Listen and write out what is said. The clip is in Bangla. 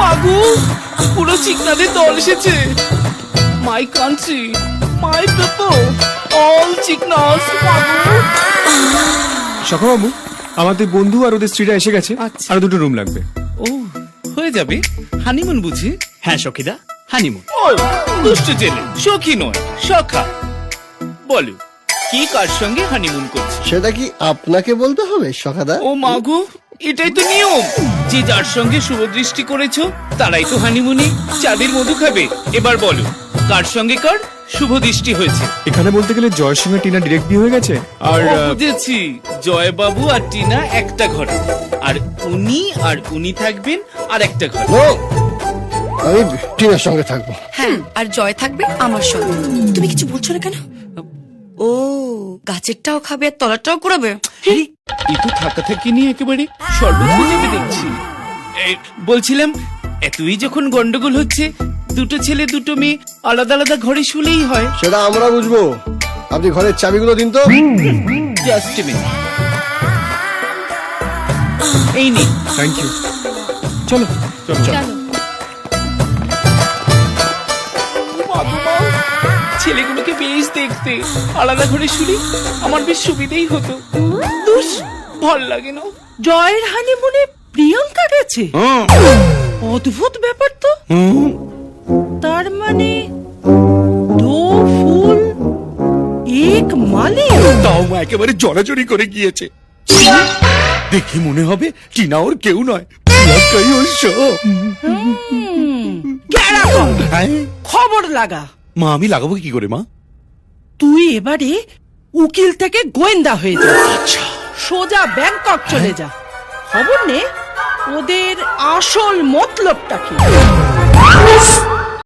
মাগু, পুরো চিকনাদের দল এসেছে। My country, my people, all চিকনাস। সখাবাবু, আমাদের বন্ধু আর ওদের স্ত্রীরা এসে গেছে। আচ্ছা। আর দুটো রুম লাগবে। ও, হয়ে যাবে। হানিমুন বুঝি? হ্যাঁ সখীদা, হানিমুন। ও, দুষ্টু ছেলে, সখী নয়, সখা। বলো, কি কার সঙ্গে হানিমুন করছে? সেটা কি আপনাকে বলতে হবে সখাদা? ও মাগো, এটাই তো নিয়ম। যে যার সঙ্গে শুভ দৃষ্টি করেছো তারাই তো হানিমুনে চাঁদের মধু খাবে। এবার বলো, কার সঙ্গে কার শুভ দৃষ্টি হয়েছে? এখানে বলতে গেলে জয়ের সঙ্গে টিনা ডিরেক্ট বিয়ে হয়ে গেছে। আর ও, বুঝেছি। জয় বাবু আর টিনা একটা ঘরে, আর উনি থাকবেন আর একটা ঘরে। নো, আমি টিনার সঙ্গে থাকবো। হ্যাঁ, আর জয় থাকবে আমার সঙ্গে। তুমি কিছু বলছো না কেন? ও, গাছেরটাও খাবে আর তলাটাও কুড়াবে? এই তো থাকা থাকি নিয়ে একেবারে সর্বত্র চেপে দেখছি। বলছিলাম, এতই যখন গন্ডগোল হচ্ছে, দুটো ছেলে দুটো মেয়ে আলাদা আলাদা ঘরে শুলেই হয়। সেটা আমরা বুঝবো। আপনি ঘরের চাবিগুলো দিন তো। জাস্ট মিনিট, এই নে। Thank you. চলো চলো চলো। ছেলেগুলোকে বেশ দেখতে, আলাদা ঘরে শুলি আমার বেশ সুবিধেই হতো। দুস, ভাল লাগে না। জয়ের হানিমুনে প্রিয়াঙ্কা গেছে? অদ্ভুত ব্যাপার তো। তার মানে দো ফুল এক মালি। তাও মা একেবারে জড়াজড়ি করে গিয়েছে। দেখে মনে হবে টিনা ওর কেউ নয়, প্রিয়াঙ্কাই ওর সব। গেরা কর, হ্যাঁ? খবর লাগা। মা আমি লাগাবো কি করে মা? তুই এবারে উকিল থেকে গোয়েন্দা হয়ে যা। সোজা ব্যাংকক চলে যা, খবর নে ওদের আসল মতলবটা কি।